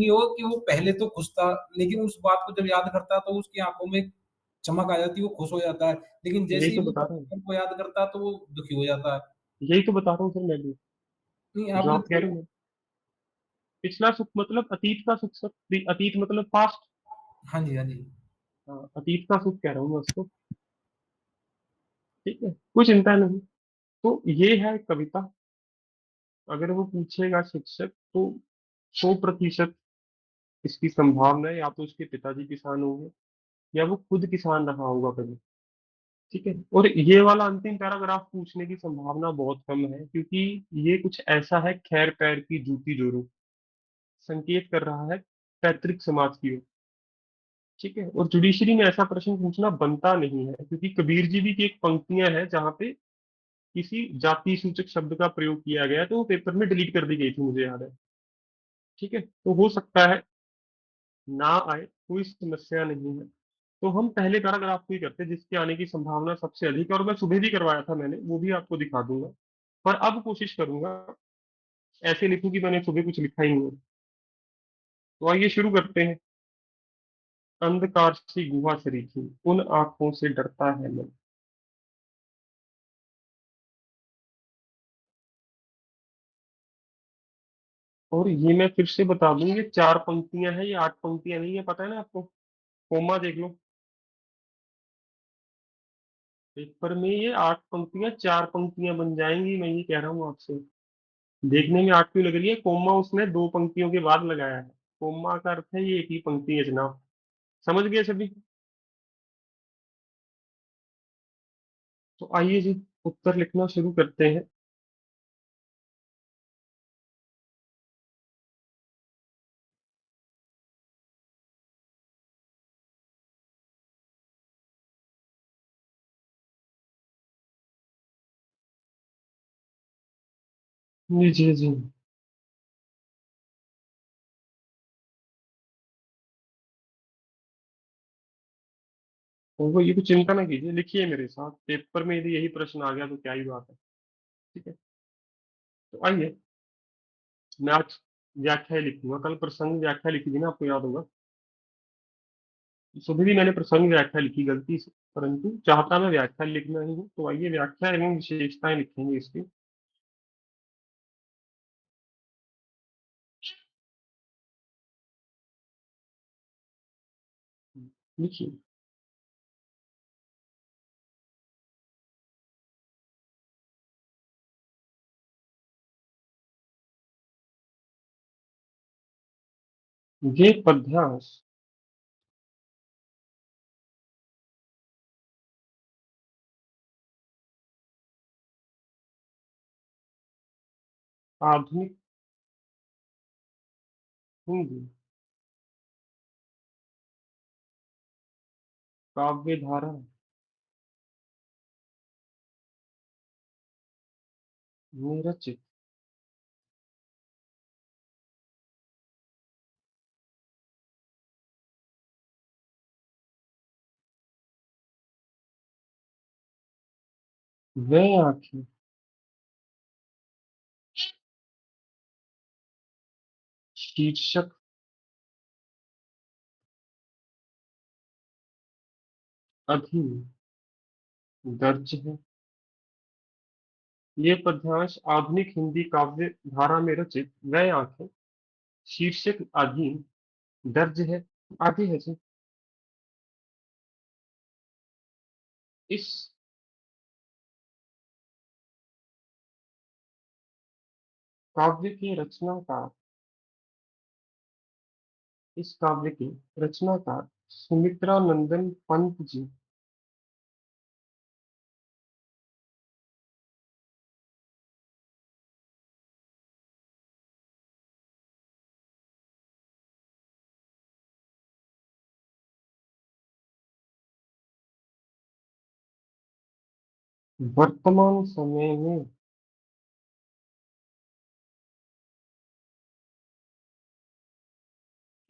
नहीं हो कि वो पहले तो खुश था, लेकिन उस बात को जब याद करता है तो उसकी आँखों में चमक आ जाती है, वो खुश हो जाता है। लेकिन यही जैसे ही तो वो बता रहा हूँ। पल को याद करता है तो वो दुखी हो जाता है। यही तो बता रहा हूँ सर मैं भी, नहीं, जो आपने आप कह तो रहे हो ना। पिछला सुख मतलब अतीत का सुख सर, अतीत मतलब पास्ट। हाँ जी, हाँ जी। हाँ, अतीत का सुख कह रहा हूँ मैं उसको। ठीक है, कोई चिंता नहीं। तो ये है कविता। अगर वो पूछेगा शिक्षक तो 100% इसकी संभावना है या तो उसके पिताजी किसान होंगे या वो खुद किसान रहा होगा कभी। ठीक है, और ये वाला अंतिम पैराग्राफ पूछने की संभावना बहुत कम है, क्योंकि ये कुछ ऐसा है, खैर पैर की जूती जोरू, संकेत कर रहा है पैतृक समाज की ओर। ठीक है, और जुडिशरी में ऐसा प्रश्न पूछना बनता नहीं है, क्योंकि कबीर जी भी की एक पंक्तियां हैं जहां पे किसी जाति सूचक शब्द का प्रयोग किया गया है, तो वो पेपर में डिलीट कर दी गई थी, मुझे याद है। ठीक है, तो हो सकता है ना आए, कोई समस्या नहीं है। तो हम पहले पैराग्राफ को ही करते हैं जिसके आने की संभावना सबसे अधिक है, और मैं सुबह भी करवाया था मैंने, वो भी आपको दिखा दूंगा। पर अब कोशिश करूंगा ऐसे लिखूं कि मैंने सुबह कुछ लिखा ही नहीं है। तो आइए शुरू करते हैं। अंधकार सी गुहा सरीखी, उन आंखों से डरता है मन। और ये मैं फिर से बता दूं, ये 4 पंक्तियां हैं, ये 8 पंक्तियां नहीं है, पता है ना आपको। कोमा देख लो, पेपर में ये 8 पंक्तियां 4 पंक्तियां बन जाएंगी, मैं ये कह रहा हूँ आपसे। देखने में 8 क्यों लग रही है, कोमा उसने 2 पंक्तियों के बाद लगाया है। कोमा का अर्थ है ये एक ही पंक्ति है जनाब। समझ गए सभी। तो आइए जी, उत्तर लिखना शुरू करते हैं। जी जी जी। वो ये तो चिंता ना कीजिए, लिखिए मेरे साथ, पेपर में यदि यही प्रश्न आ गया तो क्या ही बात है। ठीक है, तो आइए, मैं आज व्याख्या ही लिखूंगा, कल प्रसंग व्याख्या लिखी थी ना, आपको याद होगा। सुबह भी मैंने प्रसंग व्याख्या लिखी गलती से, परंतु चाहता मैं व्याख्या लिखना ही हूँ। तो आइए व्याख्या एवं विशेषताएं लिखेंगे इसकी। लिखिए। ये पद्यांश आधुनिक हिंदी काव्य धारा में रचित वह आंखें शीर्षक अधीन दर्ज है। ये पद्यांश आधुनिक हिंदी काव्य धारा में रचित वह आंखें शीर्षक अधीन दर्ज है। आगे है जी। इस काव्य के रचनाकार इस काव्य के रचनाकार सुमित्रा नंदन पंत जी वर्तमान समय में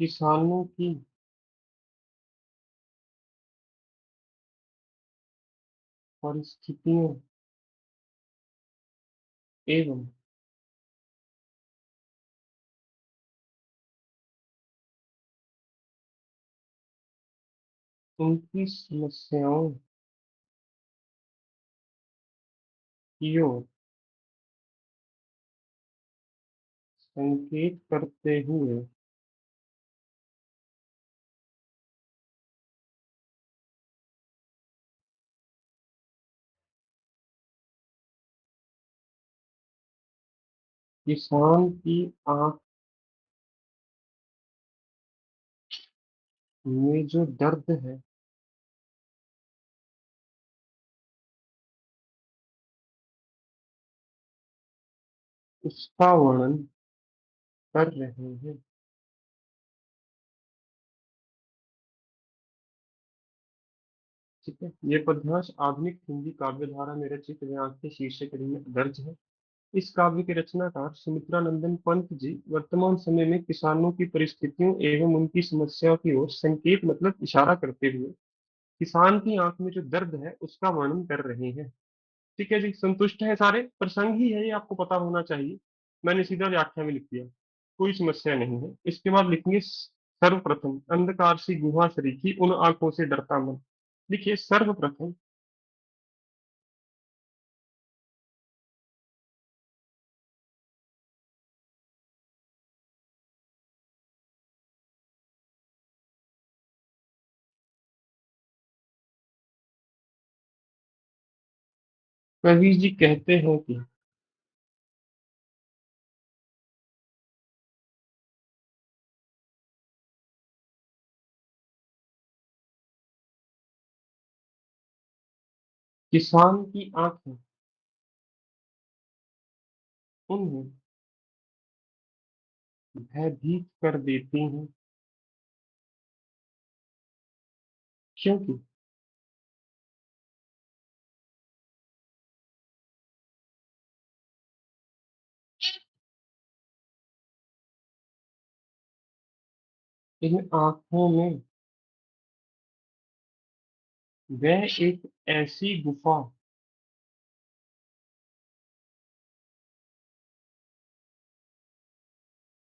किसानों की परिस्थितियों एवं उनकी समस्याओं की ओर संकेत करते हुए किसान की आंख में जो दर्द है उसका वर्णन कर रहे हैं। ठीक है, ये पद्यांश आधुनिक हिंदी काव्य धारा में रचित व आंखें शीर्षक में दर्ज है। इस काव्य के रचनाकार सुमित्रानंदन पंत जी वर्तमान समय में किसानों की परिस्थितियों एवं उनकी समस्याओं की ओर संकेत मतलब इशारा करते हुए किसान की आंख में जो दर्द है उसका वर्णन कर रहे हैं। ठीक है जी, संतुष्ट है सारे? प्रसंग ही है ये, आपको पता होना चाहिए। मैंने सीधा व्याख्या में लिख दिया, कोई समस्या नहीं है। इसके बाद लिखेंगे सर्वप्रथम अंधकार सी गुहा सरीखी उन आंखों से डरता मन। लिखिए सर्वप्रथम। कवि जी कहते हैं कि किसान की आंखें उन्हें भयभीत कर देती हैं, क्योंकि इन आंखों में वह एक ऐसी गुफा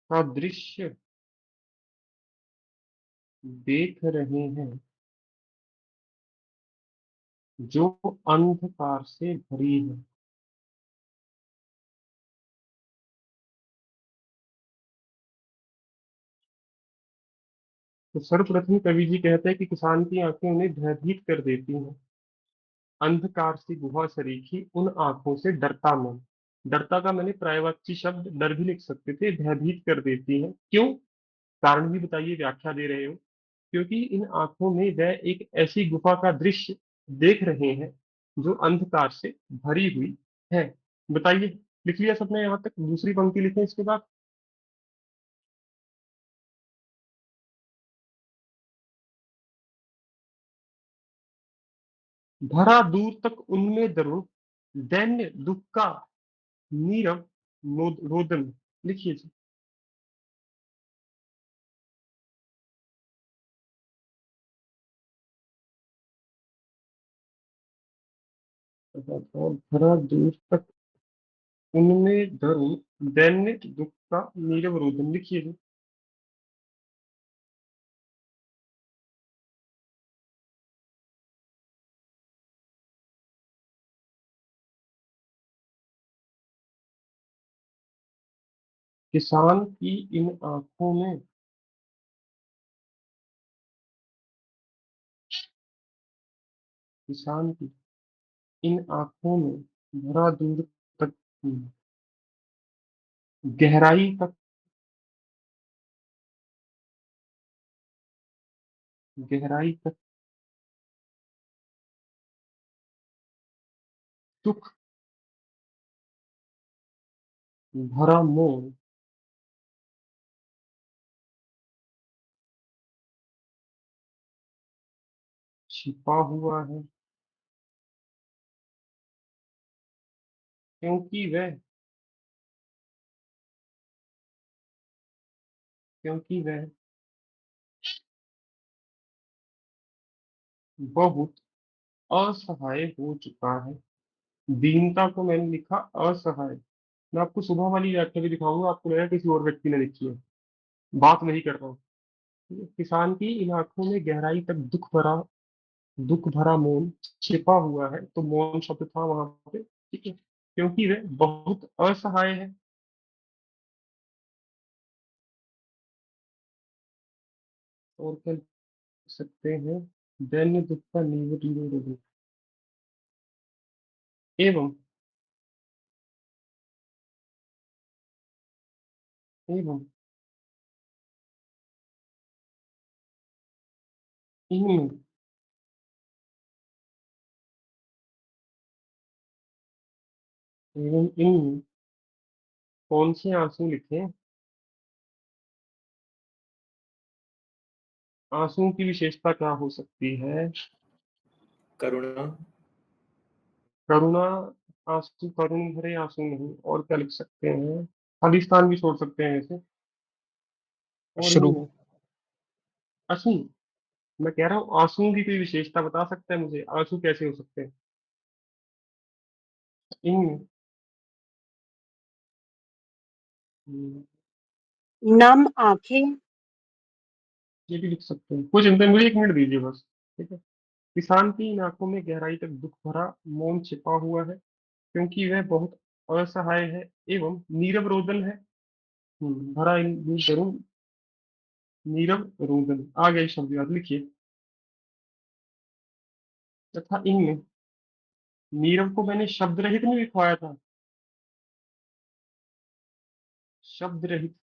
का दृश्य देख रहे हैं जो अंधकार से भरी है। तो सर्वप्रथम कवि जी कहते हैं कि किसान की आंखें उन्हें भयभीत कर देती हैं। अंधकार सी गुहा सरीखी उन आंखों से डरता मन। डरता का मैंने पर्यायवाची शब्द डर भी लिख सकते थे, भयभीत कर देती है। क्यों? कारण भी बताइए, व्याख्या दे रहे हो। क्योंकि इन आंखों में वह एक ऐसी गुफा का दृश्य देख रहे हैं जो अंधकार से भरी हुई है। बताइए, लिख लिया सबने यहां तक? दूसरी पंक्ति लिखें इसके बाद। भरा दूर तक उनमें दरुण दैन्य दुख का नीरव रोदन। लिखिए जी। और भरा दूर तक उनमें धर्म दैन्य दुख का नीरव रोदन। लिखिए जी। किसान की इन आंखों में किसान की इन आंखों में भरा दूर तक गहराई तक गहराई तक दुख भरा मोह छिपा हुआ है, क्योंकि वह क्योंकि वह बहुत असहाय हो चुका है। दीनता को मैंने लिखा असहाय। मैं आपको सुबह वाली व्याख्या भी दिखाऊंगा, आपको लगेगा किसी और व्यक्ति ने लिखी है। बात वही कर रहा हूँ। किसान की इन आंखों में गहराई तक दुख भरा दुख भरा मौन छिपा हुआ है, तो मौन शब्द था वहां पे, ठीक है, क्योंकि वे बहुत असहाय है। और क्या लिख सकते हैं? दैन्य दुख का नीव नीव एवं एवं इन एवं इन कौन से आंसू लिखे? आंसुओं की विशेषता क्या हो सकती है? करुणा। करुणा। आंसू करुण भरे आंसू नहीं, और क्या लिख सकते हैं? खालिस्तान भी छोड़ सकते हैं ऐसे। और अश्रु। इन आंसू, मैं कह रहा हूँ आंसुओं की कोई विशेषता बता सकता है मुझे, आंसू कैसे हो सकते हैं? इन हम्म, नम आंखें। ये भी लिख सकते हैं, कुछ चिंता नहीं, मुझे 1 मिनट दीजिए बस। ठीक है। किसान की इन आंखों में गहराई तक दुख भरा मौन छिपा हुआ है, क्योंकि वह बहुत असहाय है एवं नीरव रोदन है। भरा इन करूं, नीरव रोदन आ गया, शब्द याद लिखिए। तथा इनमें नीरव को मैंने शब्द रहित नहीं लिखवाया था, शब्द रहित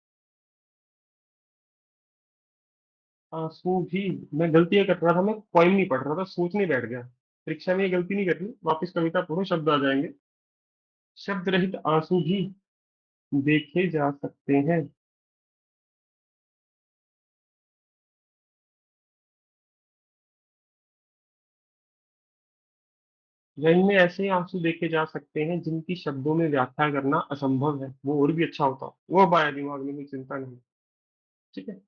आंसू भी। मैं गलतियां कर रहा था, मैं पोइम नहीं पढ़ रहा था, सोचने बैठ गया। परीक्षा में ये गलती नहीं करनी, वापस कविता पढ़ो, शब्द आ जाएंगे। शब्द रहित आंसू भी देखे जा सकते हैं। या इनमें ऐसे आंसू देखे जा सकते हैं जिनकी शब्दों में व्याख्या करना असंभव है। वो और भी अच्छा होता, वो अब आया दिमाग में, कोई चिंता नहीं। ठीक है,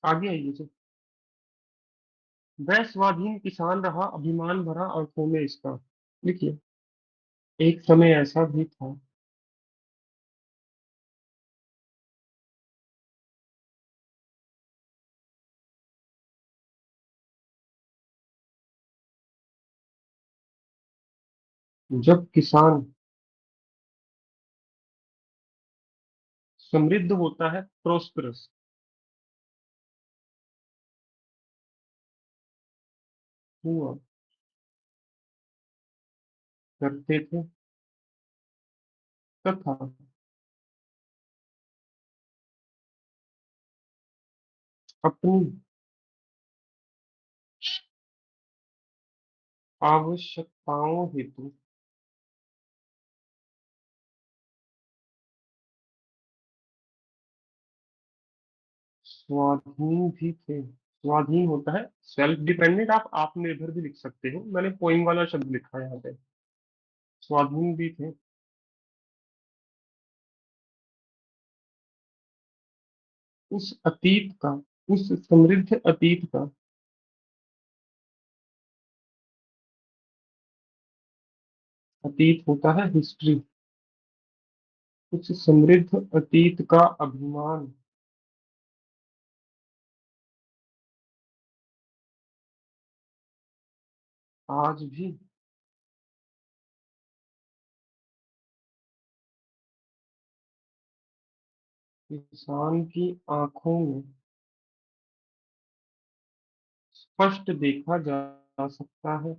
आगे आइए जी। वह स्वाधीन किसान रहा, अभिमान भरा आंखों में इसका। लिखिए। एक समय ऐसा भी था जब किसान समृद्ध होता है, प्रोस्परस हुआ करते थे, तथा अपनी आवश्यकताओं हेतु स्वाधीन भी थे। स्वाधीन होता है सेल्फ डिपेंडेंट, आप आत्मनिर्भर भी लिख सकते हो, मैंने पोइंग वाला शब्द लिखा है यहाँ पे। स्वाधीन भी थे उस अतीत का, उस समृद्ध अतीत का। अतीत होता है हिस्ट्री। उस समृद्ध अतीत का अभिमान आज भी किसान की आंखों में स्पष्ट देखा जा सकता है।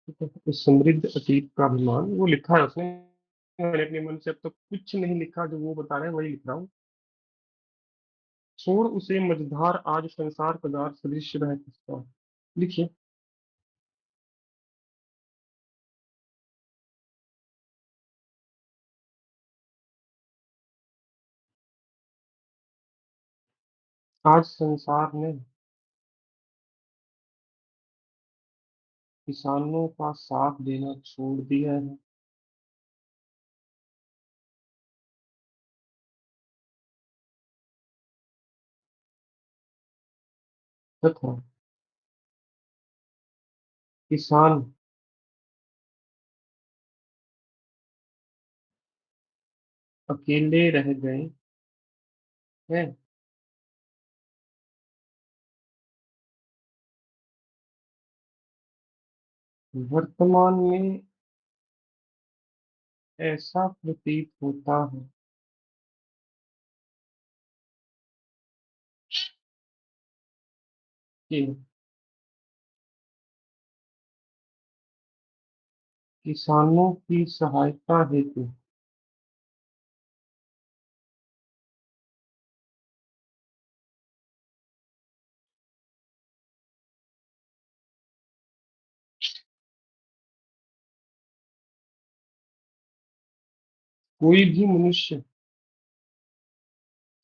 ठीक है? उस समृद्ध अतीत का अभिमान, वो लिखा है उसने, मैंने अपने मन से अब तक कुछ नहीं लिखा, जो वो बता रहे हैं वही लिख रहा हूँ। छोड़ उसे मझधार, आज संसार पदार्थ सदृश रह किसका। लिखिए। आज संसार ने किसानों का साथ देना छोड़ दिया है, तथा किसान अकेले रह गए हैं। वर्तमान में ऐसा प्रतीत होता है कि किसानों की सहायता हेतु कोई भी मनुष्य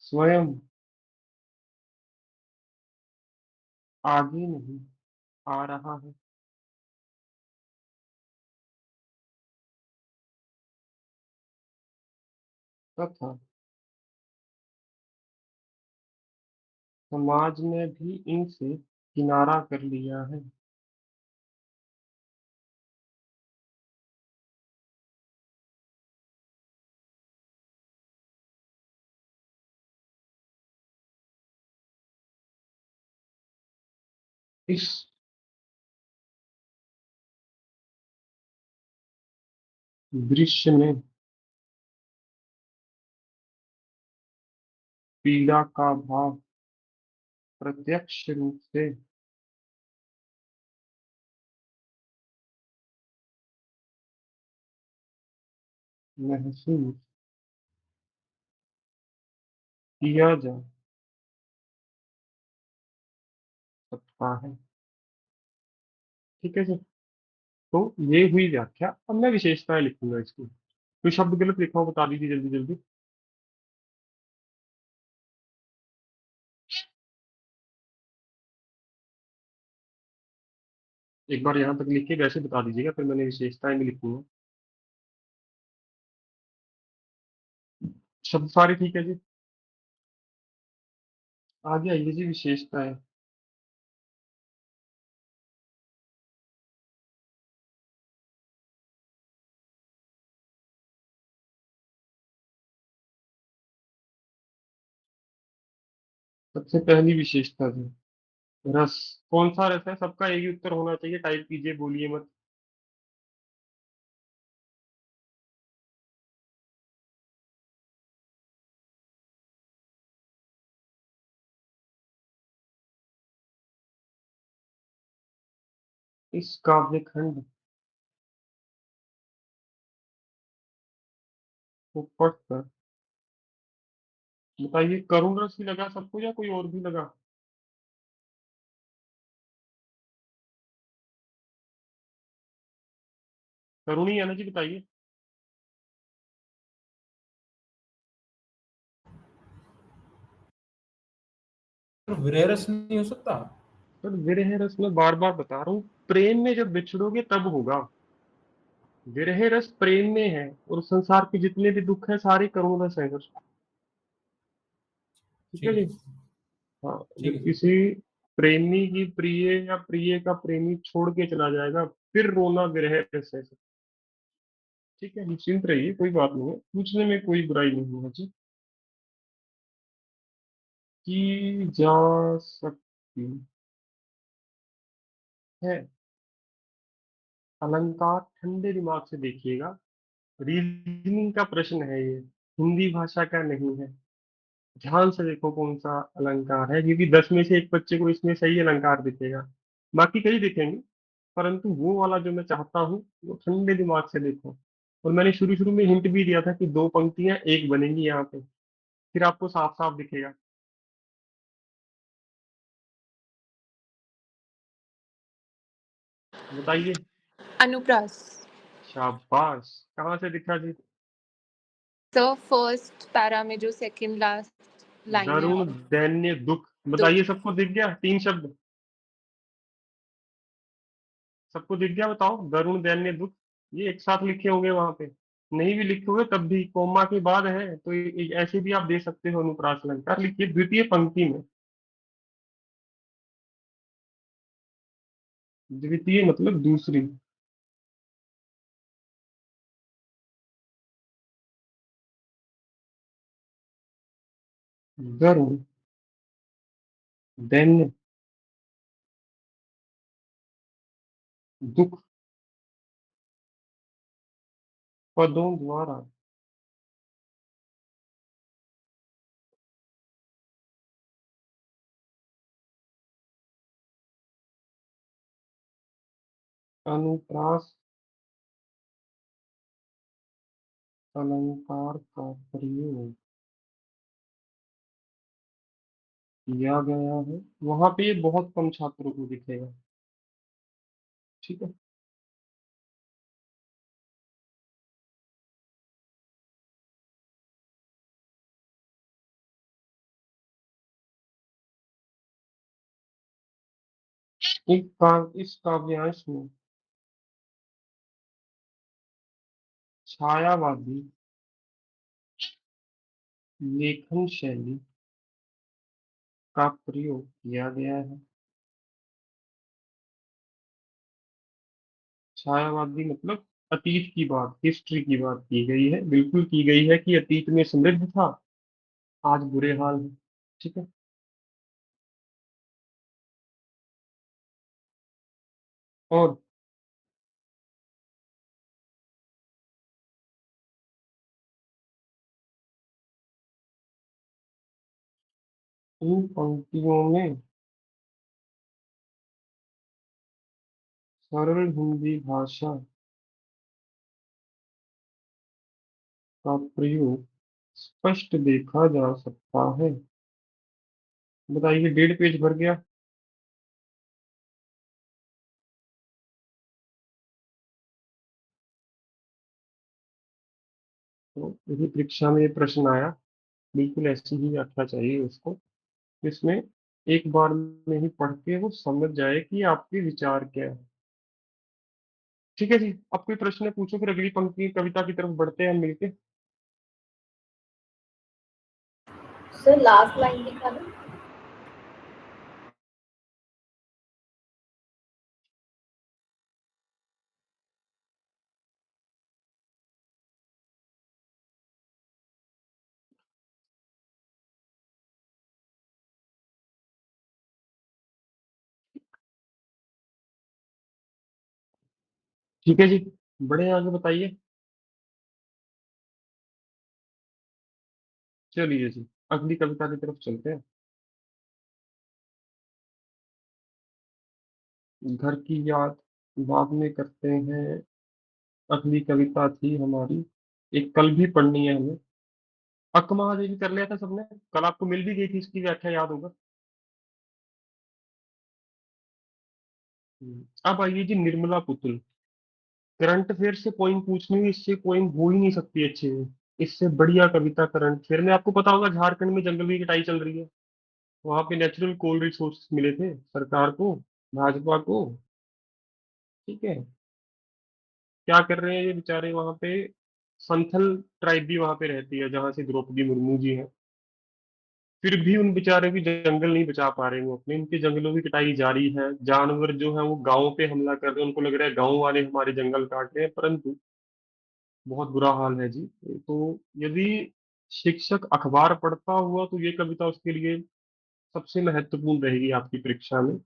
स्वयं आगे नहीं आ रहा है। तथा समाज ने भी इनसे किनारा कर लिया है। इस दृश्य में पीड़ा का भाव प्रत्यक्ष रूप से महसूस किया जा सकता है। ठीक है जी। तो ये हुई व्याख्या। अब मैं विशेषताएं लिखूंगा इसकी। कोई शब्द गलत लिखा हो बता दीजिए जल्दी जल्दी। एक बार यहाँ तक लिख के वैसे बता दीजिएगा, फिर मैंने विशेषताएं भी लिखूंगा। शब्द सारे ठीक है जी। आगे आइए जी, विशेषताएं। सबसे पहली विशेषता जी, रस। कौन सा रस है? सबका एक ही उत्तर होना चाहिए, टाइप कीजिए, बोलिए मत। इस काव्यखंड को पढ़कर बताइए, करुण रस ही लगा सबको या कोई और भी लगा? करुण ही है ना जी, बताइए। तो विरह रस नहीं हो सकता? पर विरह रस में बार बार बता रहा हूँ, प्रेम में जब बिछड़ोगे तब होगा। विरह रस प्रेम में है, और संसार के जितने भी दुख है सारे करुण रस है। ठीक है ठीक जी। है। हाँ, ठीक जब है। किसी प्रेमी की प्रिय या प्रिय का प्रेमी छोड़ के चला जाएगा, फिर रोना विरह रस है। ठीक है, निश्चिंत रहिए, कोई बात नहीं है, पूछने में कोई बुराई नहीं है जी। की जा सकती है। अलंकार ठंडे दिमाग से देखिएगा, रीजनिंग का प्रश्न है ये, हिंदी भाषा का नहीं है। ध्यान से देखो कौन सा अलंकार है, क्योंकि 10 में से एक बच्चे को इसमें सही अलंकार दिखेगा, बाकी कई दिखेंगे, परंतु वो वाला जो मैं चाहता हूँ वो ठंडे दिमाग से देखो। और मैंने शुरू शुरू में हिंट भी दिया था कि दो पंक्तियां एक बनेंगी यहाँ पे, फिर आपको साफ साफ दिखेगा। बताइए। अनुप्रास। शाबाश, कहाँ से दिखा जी? सर फर्स्ट पैरा में जो सेकंड लास्ट लाइन है। दरुण दैन्य दुख, दो। बताइए सबको दिख गया? 3 शब्द सबको दिख गया? बताओ, दरुण दैन्य दुख, ये एक साथ लिखे होंगे वहां पे। नहीं भी लिखे हुए तब भी कोमा के बाद है तो ऐसे भी आप दे सकते हो। अनुप्रास अलंकार लिखिए द्वितीय पंक्ति में। द्वितीय मतलब दूसरी। गर्व, दैन्य, दुख, पदों द्वारा। अनुप्रास अलंकार का प्रयोग किया गया है। वहां पे ये बहुत कम छात्रों को दिखेगा। ठीक है। इस काव्यांश में छायावादी लेखन शैली का प्रयोग किया गया है। छायावादी मतलब अतीत की बात, हिस्ट्री की बात की गई है, बिल्कुल की गई है कि अतीत में समृद्ध था, आज बुरे हाल है। ठीक है। और इन पंक्तियों में सरल हिंदी भाषा का प्रयोग स्पष्ट देखा जा सकता है। बताइए, 1.5 पेज भर गया। तो यदि परीक्षा में ये प्रश्न आया, बिल्कुल ऐसी ही व्याख्या चाहिए उसको, जिसमें एक बार में ही पढ़ के वो समझ जाए कि आपके विचार क्या है। ठीक है जी। अब कोई प्रश्न पूछो, फिर अगली पंक्ति कविता की तरफ बढ़ते हैं हम मिलके। सर लास्ट लाइन दिखा दो। ठीक है जी, बड़े आगे बताइए। चलिए जी, अगली कविता की तरफ चलते हैं। घर की याद बाद में करते हैं। अगली कविता थी हमारी, एक कल भी पढ़नी है हमें। अकमहादेवी कर लिया था सबने, कल आपको मिल भी गई थी, इसकी व्याख्या याद होगा। अब आइए जी, निर्मला पुतुल। करंट अफेयर से पोइम पूछनी हुई, इससे पोइम हो ही नहीं सकती अच्छे से। इससे बढ़िया कविता करंट अफेयर में आपको पता होगा, झारखंड में जंगल की कटाई चल रही है। वहां पे नेचुरल कोल रिसोर्स मिले थे सरकार को, भाजपा को। ठीक है। क्या कर रहे हैं ये बेचारे वहां पे, संथल ट्राइब भी वहां पे रहती है जहां से द्रौपदी मुर्मू जी हैं। फिर भी उन बेचारे की जंगल नहीं बचा पा रहे, वो अपने उनके जंगलों की कटाई जारी है। जानवर जो है वो गांवों पे हमला कर रहे हैं, उनको लग रहा है गांव वाले हमारे जंगल काट रहे हैं, परंतु बहुत बुरा हाल है जी। तो यदि शिक्षक अखबार पढ़ता हुआ तो ये कविता उसके लिए सबसे महत्वपूर्ण रहेगी आपकी परीक्षा में।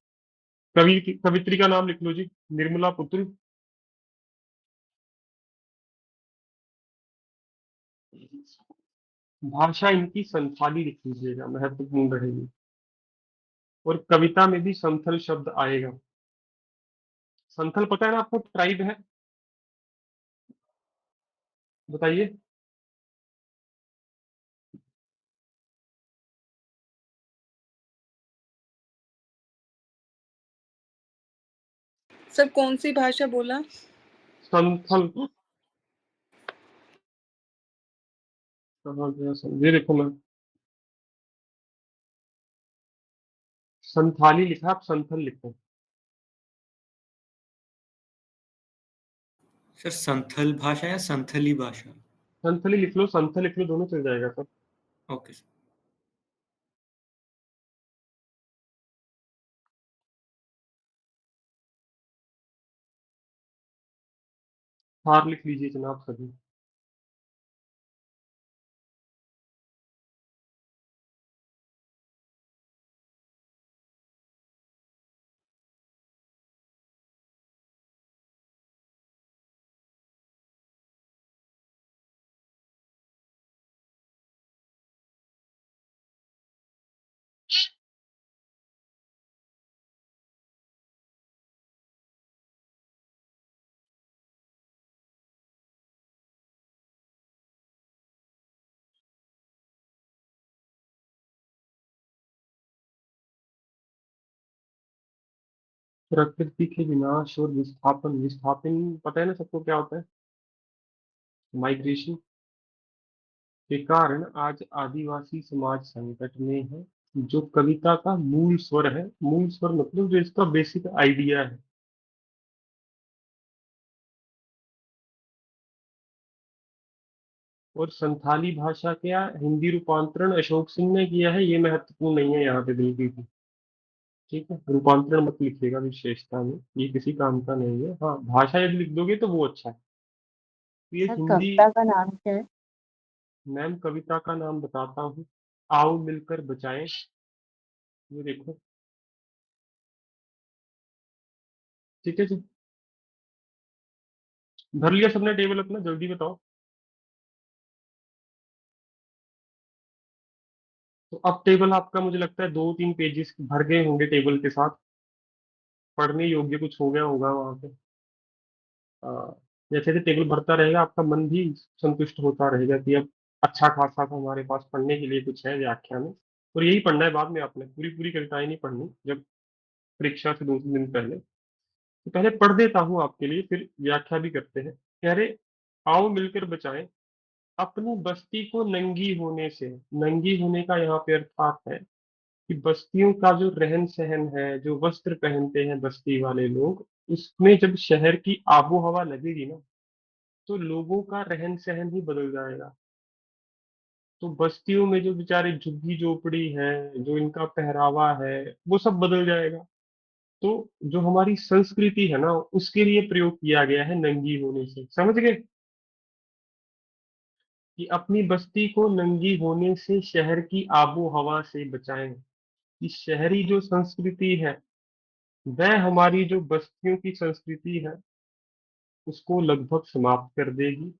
कवित्री का नाम लिख लो जी, निर्मला पुतुल। भाषा इनकी संथाली लिख लीजिएगा, महत्वपूर्ण रहेगी। और कविता में भी संथल शब्द आएगा। संथल पता है ना आपको, ट्राइब है। बताइए। सर कौन सी भाषा बोला? संथल कहाँ गया ये देखो, मैं संथाली लिखा, आप संथल लिखो। सर संथल भाषा या संथली भाषा? संथली लिख लो, संथल लिख लो, दोनों चल जाएगा सर। Okay sir. हार लिख लीजिए जनाब सभी। प्रकृति के विनाश और विस्थापन, विस्थापन पता है ना सबको क्या होता है? माइग्रेशन के कारण आज आदिवासी समाज संकट में है। जो कविता का मूल स्वर है, मूल स्वर मतलब जो इसका बेसिक आइडिया है, और संथाली भाषा का हिंदी रूपांतरण अशोक सिंह ने किया है, ये महत्वपूर्ण नहीं है यहाँ पे बिल्कुल भी। ठीक है, रूपांतरण मत लिखिएगा विशेषता में, ये किसी काम का नहीं है। हाँ, भाषा यदि लिख दोगे तो वो अच्छा है। तो ये सर हिंदी। कविता का नाम क्या है? मैम कविता का नाम बताता हूँ, आओ मिलकर बचाएं। ये देखो, ठीक है जी। भर लिया सबने टेबल अपना? जल्दी बताओ। तो अब टेबल आपका मुझे लगता है 2-3 पेजेस भर गए होंगे टेबल के साथ, पढ़ने योग्य कुछ हो गया होगा वहां पे। आ, जैसे जैसे टेबल भरता रहेगा आपका मन भी संतुष्ट होता रहेगा कि अब अच्छा खासा तो हमारे पास पढ़ने के लिए कुछ है व्याख्या में। और यही पढ़ना है बाद में, आपने पूरी पूरी कविताएं नहीं पढ़नी जब परीक्षा से 2-3 दिन पहले। तो पहले पढ़ देता हूँ आपके लिए, फिर व्याख्या भी करते हैं। कह रहे, आओ मिलकर बचाएं अपनी बस्ती को नंगी होने से। नंगी होने का यहाँ पे अर्थात है कि बस्तियों का जो रहन सहन है, जो वस्त्र पहनते हैं बस्ती वाले लोग, उसमें जब शहर की आबो हवा लगेगी ना, तो लोगों का रहन सहन ही बदल जाएगा। तो बस्तियों में जो बेचारे झुग्गी झोपड़ी है, जो इनका पहरावा है, वो सब बदल जाएगा। तो जो हमारी संस्कृति है ना, उसके लिए प्रयोग किया गया है नंगी होने से। समझ गए? कि अपनी बस्ती को नंगी होने से शहर की आबो हवा से बचाएं। कि शहरी जो संस्कृति है, वह हमारी जो बस्तियों की संस्कृति है उसको लगभग समाप्त कर देगी।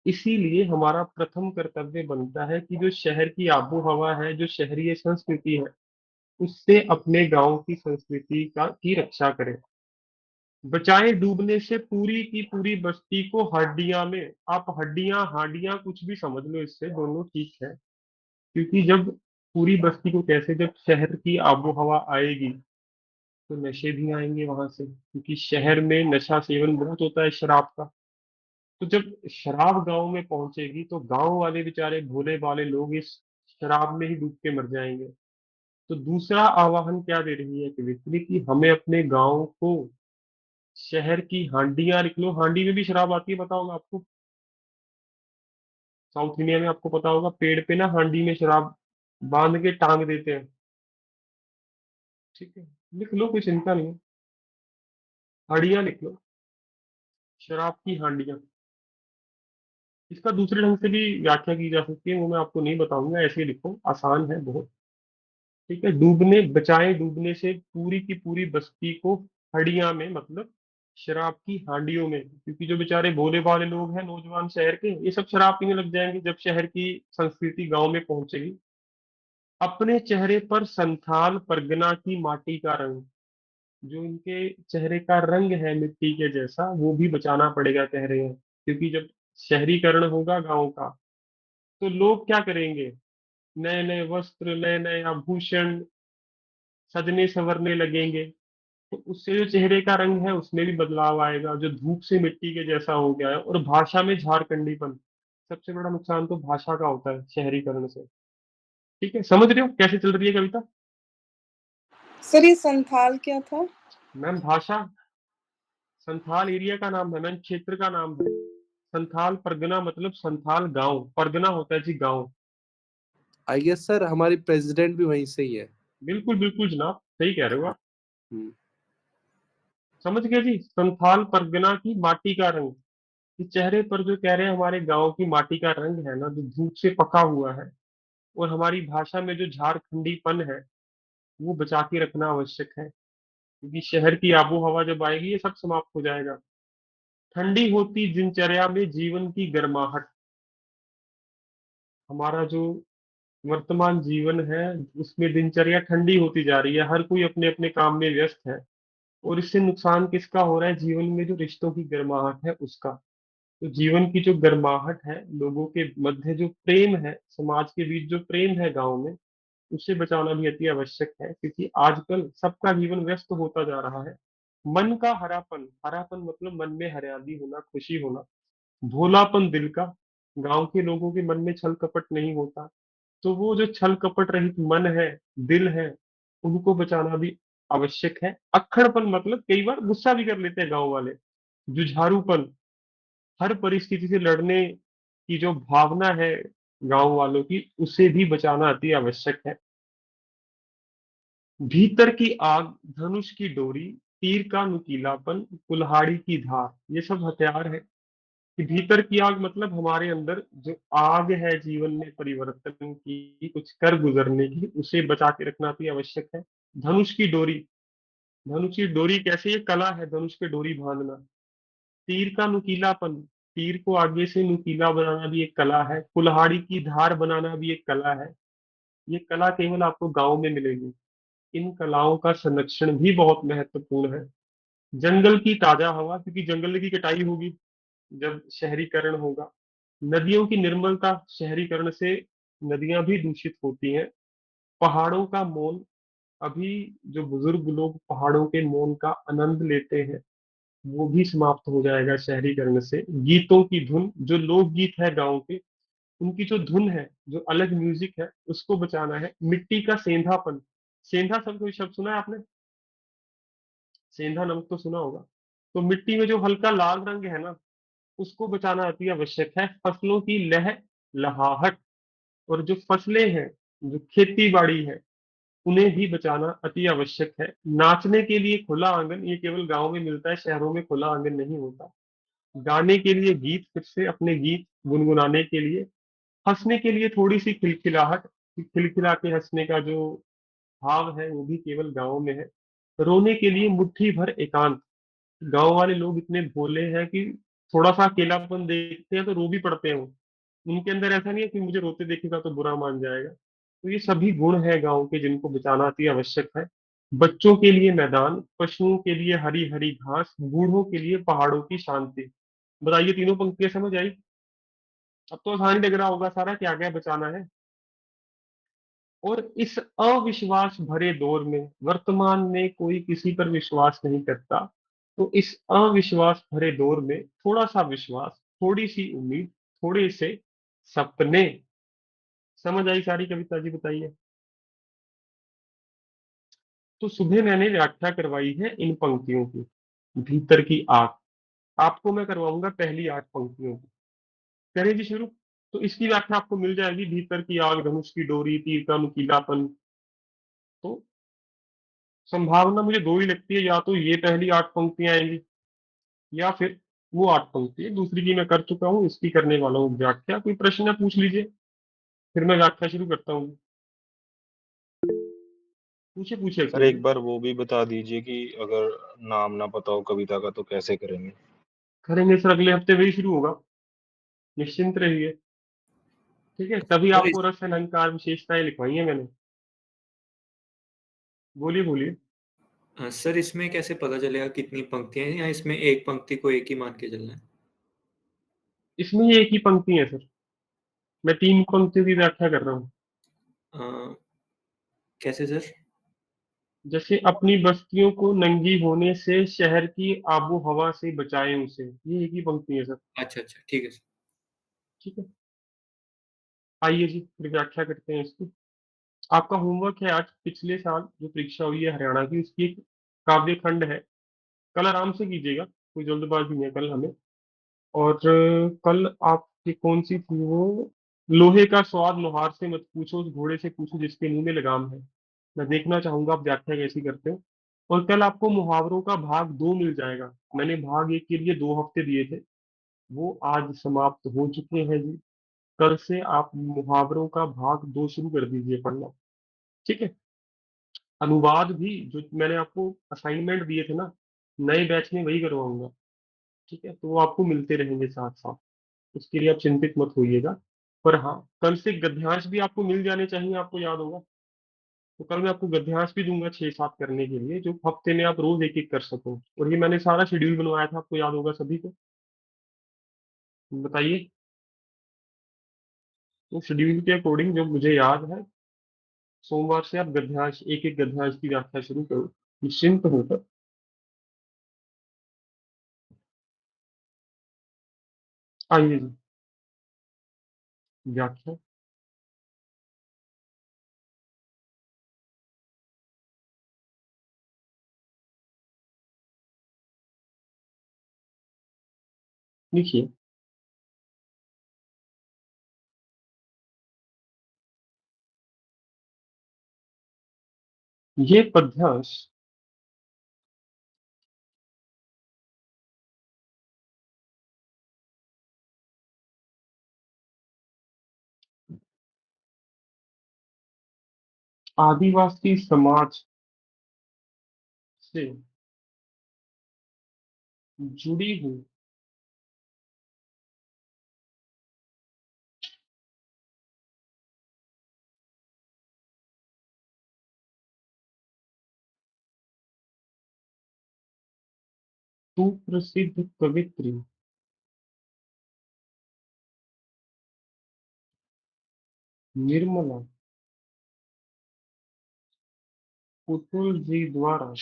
इसीलिए हमारा प्रथम कर्तव्य बनता है कि जो शहर की आबो हवा है, जो शहरीय संस्कृति है, उससे अपने गांव की संस्कृति का की रक्षा करें। बचाएं डूबने से पूरी की पूरी बस्ती को हड्डियां में। आप हड्डियां हांडियां कुछ भी समझ लो, इससे दोनों ठीक है। क्योंकि जब पूरी बस्ती को, कैसे, जब शहर की आबो हवा आएगी तो नशे भी आएंगे वहां से, क्योंकि शहर में नशा सेवन बहुत होता है शराब का। तो जब शराब गांव में पहुंचेगी तो गांव वाले बेचारे भोले भाले लोग इस शराब में ही डूब के मर जाएंगे। तो दूसरा आह्वान क्या दे रही है कवित्री, कि हमें अपने गांव को शहर की हांडियां लिख लो। हांडी में भी शराब आती है, पता होगा आपको। साउथ इंडिया में आपको पता होगा, पेड़ पे ना हांडी में शराब बांध के टांग देते हैं। ठीक है, लिख लो, कोई चिंता नहीं है। हांडियां लिख लो, शराब की हांडियां। इसका दूसरे ढंग से भी व्याख्या की जा सकती है, वो मैं आपको नहीं बताऊंगा, ऐसे ही लिखो, आसान है बहुत। ठीक है, डूबने, बचाएं डूबने से पूरी की पूरी बस्ती को हड़िया में, मतलब शराब की हांडियों में। क्योंकि जो बेचारे भोले भाले लोग हैं नौजवान शहर के, ये सब शराब पीने लग जाएंगे जब शहर की संस्कृति गांव में पहुंचेगी। अपने चेहरे पर संथाल परगना की माटी का रंग, जो इनके चेहरे का रंग है मिट्टी के जैसा, वो भी बचाना पड़ेगा कह रहे हैं। क्योंकि जब शहरीकरण होगा गांव का, तो लोग क्या करेंगे, नए नए वस्त्र, नए नए आभूषण, सजने संवरने लगेंगे। तो उससे जो चेहरे का रंग है उसमें भी बदलाव आएगा, जो धूप से मिट्टी के जैसा हो गया है। और भाषा में झारखंडीपन, सबसे बड़ा नुकसान तो भाषा का होता है शहरीकरण से। ठीक है, समझ रहे हो कैसे चल रही है कविता? सर ये संथाल क्या था? मैम भाषा, संथाल एरिया का नाम है मैम, क्षेत्र का नाम है। संथाल परगना मतलब संथाल गांव, परगना होता है जी गांव। आई गेस सर हमारी प्रेसिडेंट भी वहीं से ही है। बिल्कुल बिल्कुल जनाब, सही कह रहे हो आप। हम्म। समझ गए जी, संथाल परगना की माटी का रंग। कि चेहरे पर जो कह रहे हैं हमारे गाँव की माटी का रंग है ना, जो धूप से पका हुआ है, और हमारी भाषा में जो झारखंडीपन है, वो बचा के रखना आवश्यक है। क्योंकि शहर की आबो-हवा जब आएगी, ये सब समाप्त हो जाएगा। ठंडी होती दिनचर्या में जीवन की गर्माहट, हमारा जो वर्तमान जीवन है, उसमें दिनचर्या ठंडी होती जा रही है। हर कोई अपने-अपने काम में व्यस्त है, और इससे नुकसान किसका हो रहा है? जीवन में जो रिश्तों की गर्माहट है, उसका। तो जीवन की जो गर्माहट है, लोगों के मध्य जो प्रेम है, समाज के बीच जो प्रेम है गाँव में, उसे बचाना भी अति आवश्यक है, क्योंकि आजकल सबका जीवन व्यस्त होता जा रहा है। मन का हरापन, हरापन मतलब मन में हरियाली होना, खुशी होना, भोलापन दिल का, गाँव के लोगों के मन में छल कपट नहीं होता। तो वो जो छल कपट रहित मन है, दिल है, उनको बचाना भी आवश्यक है। अक्खड़पन मतलब कई बार गुस्सा भी कर लेते हैं गाँव वाले। जुझारूपन, हर परिस्थिति से लड़ने की जो भावना है गाँव वालों की, उसे भी बचाना अति आवश्यक है। भीतर की आग, धनुष की डोरी, तीर का नुकीलापन, कुल्हाड़ी की धार, ये सब हथियार है। कि भीतर की आग मतलब हमारे अंदर जो आग है जीवन में परिवर्तन की, कुछ कर गुजरने की, उसे बचा के रखना भी आवश्यक है। धनुष की डोरी, धनुष की डोरी कैसे? ये कला है धनुष पे डोरी बांधना। तीर का नुकीलापन, तीर को आगे से नुकीला बनाना भी एक कला है। कुल्हाड़ी की धार बनाना भी एक कला है। ये कला केवल आपको गांव में मिलेगी। इन कलाओं का संरक्षण भी बहुत महत्वपूर्ण है। जंगल की ताजा हवा, क्योंकि जंगल की कटाई होगी जब शहरीकरण होगा। नदियों की निर्मलता, शहरीकरण से नदियां भी दूषित होती हैं। पहाड़ों का मौन, अभी जो बुजुर्ग लोग पहाड़ों के मौन का आनंद लेते हैं, वो भी समाप्त हो जाएगा शहरीकरण से। गीतों की धुन, जो लोकगीत है गाँव के, उनकी जो धुन है, जो अलग म्यूजिक है, उसको बचाना है। मिट्टी का सेंधापन, सेंधा सब कोई शब्द सुना है आपने? सेंधा नमक तो सुना होगा। तो मिट्टी में जो हल्का लाल रंग है ना, उसको बचाना अति आवश्यक है। फसलों की लहाहट, और जो फसलें हैं, जो खेती बाड़ी है, उन्हें भी बचाना अति आवश्यक है। नाचने के लिए खुला आंगन, ये केवल गांव में मिलता है, शहरों में खुला आंगन नहीं होता। गाने के लिए गीत, फिर से अपने गीत गुनगुनाने के लिए। हंसने के लिए थोड़ी सी खिलखिलाहट, खिलखिला के हंसने का जो भाव है, वो भी केवल गाँव में है। रोने के लिए मुट्ठी भर एकांत, गाँव वाले लोग इतने भोले हैं कि थोड़ा सा अकेलापन देखते हैं तो रो भी पड़ते हैं वो। उनके अंदर ऐसा नहीं है कि मुझे रोते देखेगा तो बुरा मान जाएगा। तो ये सभी गुण है गाँव के, जिनको बचाना अति आवश्यक है। बच्चों के लिए मैदान, पशुओं के लिए हरी हरी घास, बूढ़ों के लिए पहाड़ों की शांति। बताइए, तीनों पंक्तियां समझ आई? अब तो आसान ही लग रहा होगा सारा, क्या क्या बचाना है। और इस अविश्वास भरे दौर में, वर्तमान में कोई किसी पर विश्वास नहीं करता। तो इस अविश्वास भरे दौर में थोड़ा सा विश्वास, थोड़ी सी उम्मीद, थोड़े से सपने। समझ आई सारी कविता जी? बताइए। तो सुबह मैंने व्याख्या करवाई है इन पंक्तियों की। भीतर की आग, आपको मैं करवाऊंगा पहली 8 पंक्तियों की। करें जी शुरू। तो इसकी व्याख्या आपको मिल जाएगी। भीतर की आग, धनुष की डोरी, तीर का नुकीलापन। तो संभावना मुझे दो ही लगती है, या तो ये पहली 8 पंक्तियां आएंगी, या फिर वो 8 पंक्ति। दूसरी की मैं कर चुका हूँ, इसकी करने वाला हूँ व्याख्या। कोई प्रश्न है पूछ लीजिए, फिर मैं व्याख्या शुरू करता हूँ। पूछे पूछे सर एक बार वो भी बता दीजिए कि अगर नाम ना पता हो कविता का तो कैसे करेंगे? करेंगे सर, अगले हफ्ते वही शुरू होगा, निश्चिंत रहिए। ठीक है, तभी सर आपको रस अलंकार विशेषताएं लिखवाई है मैंने। बोलिए बोलिए। सर इसमें कैसे पता चलेगा कितनी पंक्तियां हैं, या इसमें एक पंक्ति को एक ही मान के चलना है? इसमें ये एक ही पंक्ति है सर, मैं 3 पंक्तियों की व्याख्या कर रहा हूँ। अ, कैसे सर? जैसे अपनी बस्तियों को नंगी होने से, शहर की आबो हवा से बचाएं उसे, ये एक ही पंक्ति है सर। अच्छा अच्छा, ठीक है सर। ठीक है, आइए जी फिर व्याख्या करते हैं इसकी। आपका होमवर्क है आज, पिछले साल जो परीक्षा हुई है हरियाणा की, उसकी एक काव्य खंड है। कल आराम से कीजिएगा, कोई जल्दबाजी नहीं है कल हमें। और कल आपकी कौन सी थी वो? लोहे का स्वाद लोहार से मत पूछो, उस घोड़े से पूछो जिसके मुंह में लगाम है। मैं देखना चाहूंगा आप व्याख्या कैसी करते हो। और कल आपको मुहावरों का भाग 2 मिल जाएगा। मैंने भाग 1 के लिए 2 हफ्ते दिए थे, वो आज समाप्त हो चुके हैं जी। कल से आप मुहावरों का भाग 2 शुरू कर दीजिए पढ़ना, ठीक है? अनुवाद भी जो मैंने आपको असाइनमेंट दिए थे ना, नए बैच में वही करवाऊंगा, ठीक है? तो वो आपको मिलते रहेंगे साथ-साथ, उसके लिए आप चिंतित मत होइएगा। पर हाँ, कल से गद्यांश भी आपको मिल जाने चाहिए, आपको याद होगा। तो कल मैं आपको गद्यांश भी दूँगा 6-7 करने के लिए, जो हफ्ते में आप रोज़ 1-1 कर सको। और ये मैंने सारा शेड्यूल बनवाया था, आपको याद होगा सभी को। बताइए, तो शेड्यूल के अकॉर्डिंग जो मुझे याद है, सोमवार से आप गद्यांश 1-1 गद्यांश की व्याख्या शुरू करो, निश्चिंत होकर। आइए जी, व्याख्या। लिखिए। ये पद्यांश आदिवासी समाज से जुड़ी हुई सुप्रसिद्ध कवित्री निर्मला पुतुल जी द्वारा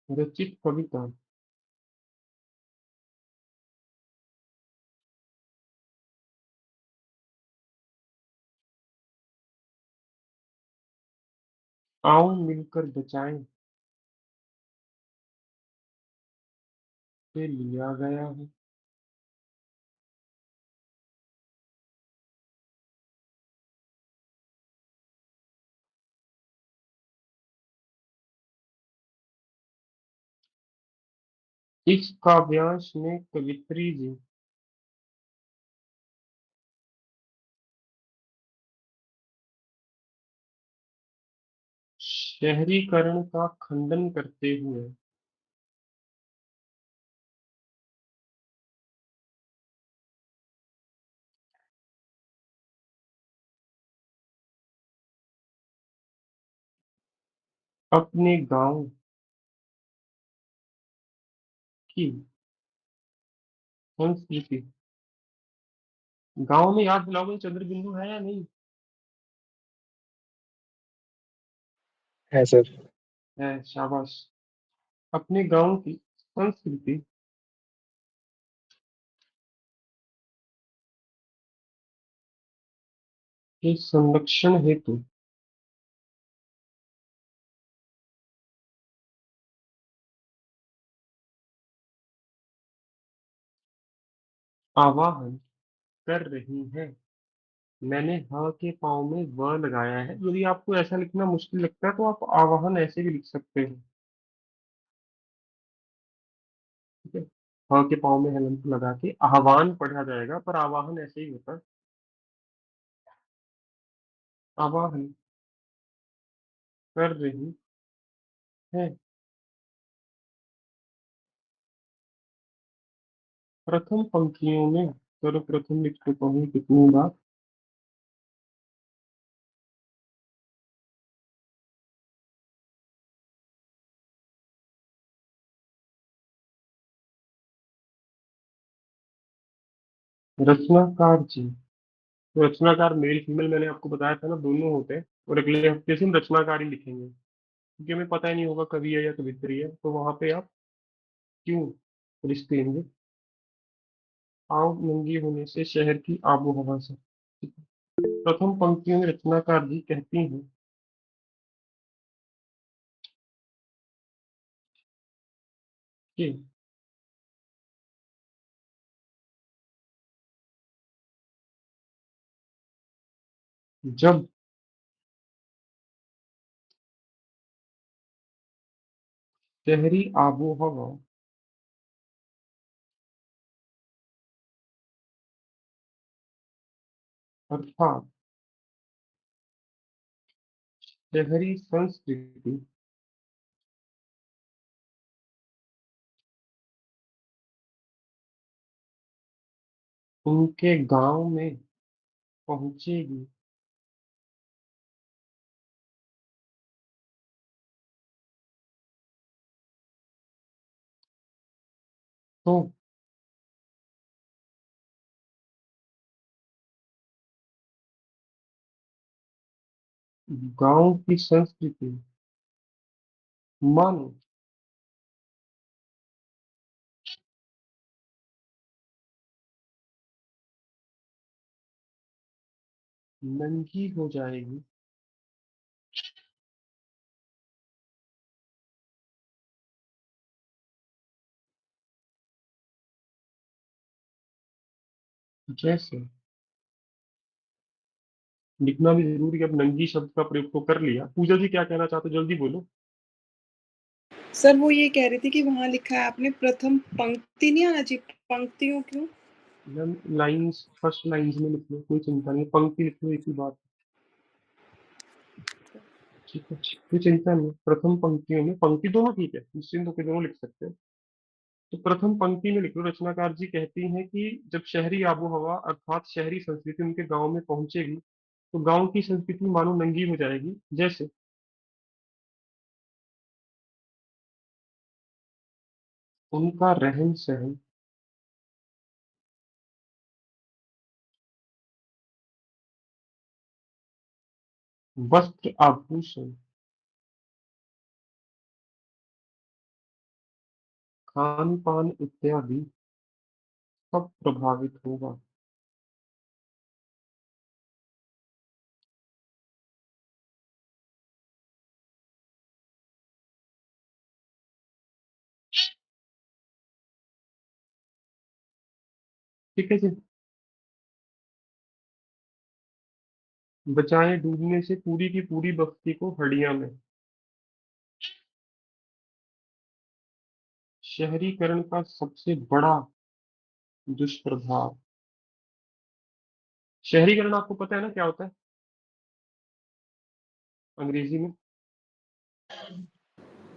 रचित कविता आओ मिलकर बचाएं से लिया गया है। इस काव्यांश में कवित्री जी शहरीकरण का खंडन करते हुए अपने गांव की संस्कृति, गांव में याद दिलाओगे चंद्र बिंदु है या नहीं? है सर। है, शाबाश। अपने गांव की संस्कृति के संरक्षण हेतु आवाहन कर रही है। मैंने ह के पाँव में व लगाया है। यदि आपको ऐसा लिखना मुश्किल लगता है तो आप आवाहन ऐसे भी लिख सकते हैं, ठीक है? ह के पाँव में हलंत लगा के आह्वान पढ़ा जाएगा, पर आवाहन ऐसे ही होता है। आवाहन कर रही है। प्रथम पंक्तियों में सर्वप्रथम लिख चुका हूँ कितनी बार। रचनाकार जी, तो रचनाकार मेल फीमेल मैंने आपको बताया था ना, दोनों होते हैं। और अगले हफ्ते से हम रचनाकार ही लिखेंगे, क्योंकि हमें पता ही नहीं होगा कवि है या कवित्री है, तो वहां पे आप क्यों रिश्ते देंगे। आओ नंगी होने से शहर की आबो हवा से। प्रथम पंक्तियों में रचनाकार जी कहती हैं कि जब शहरी आबो हवा अर्थात शहरी संस्कृति उनके गांव में पहुंचेगी। तो गांव की संस्कृति मानो नंगी हो जाएगी। जैसे लिखना भी जरूरी है, अब नंगी शब्द का प्रयोग तो कर लिया। पूजा जी क्या कहना चाहते हो, जल्दी बोलो। सर वो ये कह रही थी कि वहां लिखा है आपने प्रथम पंक्ति नहीं आना चाहिए, पंक्तियों क्यों? लाइंस फर्स्ट लाइंस में लिख लो, कोई चिंता नहीं, पंक्ति लिख लो, एक ही बात। ठीक है, कोई चिंता नहीं, प्रथम पंक्तियों में, पंक्ति दोनों ठीक है, निश्चिंत होकर दोनों लिख सकते हैं। तो प्रथम पंक्ति में लिख लो। रचनाकार जी कहती हैं कि जब शहरी आबो हवा अर्थात शहरी संस्कृति उनके गांव में पहुंचेगी तो गांव की संस्कृति मानो नंगी हो जाएगी। जैसे उनका रहन सहन, वस्त्र आभूषण, खान पान इत्यादि सब प्रभावित होगा। ठीक है जी। बचाएं डूबने से पूरी की पूरी बस्ती को हड़िया में। शहरीकरण का सबसे बड़ा दुष्प्रभाव। शहरीकरण आपको पता है ना क्या होता है अंग्रेजी में?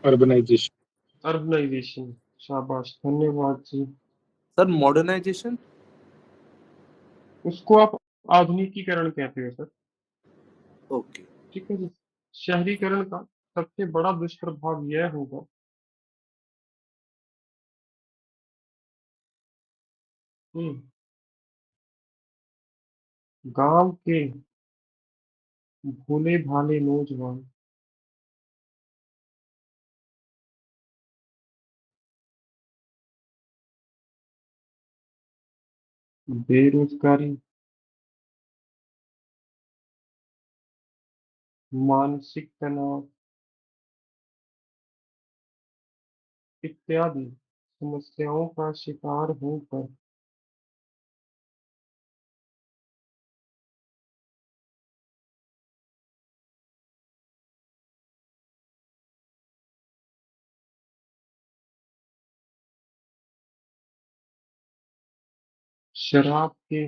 अर्बनाइजेशन। अर्बनाइजेशन। शाबाश, धन्यवाद जी। Sir modernisation. उसको आप आधुनिकीकरण कहते हो सर। ओके। ठीक है जी। शहरीकरण का सबसे बड़ा दुष्प्रभाव यह होगा कि गांव के भोले भाले नौजवान बेरोजगारी, मानसिक तनाव इत्यादि समस्याओं का शिकार होकर शराब के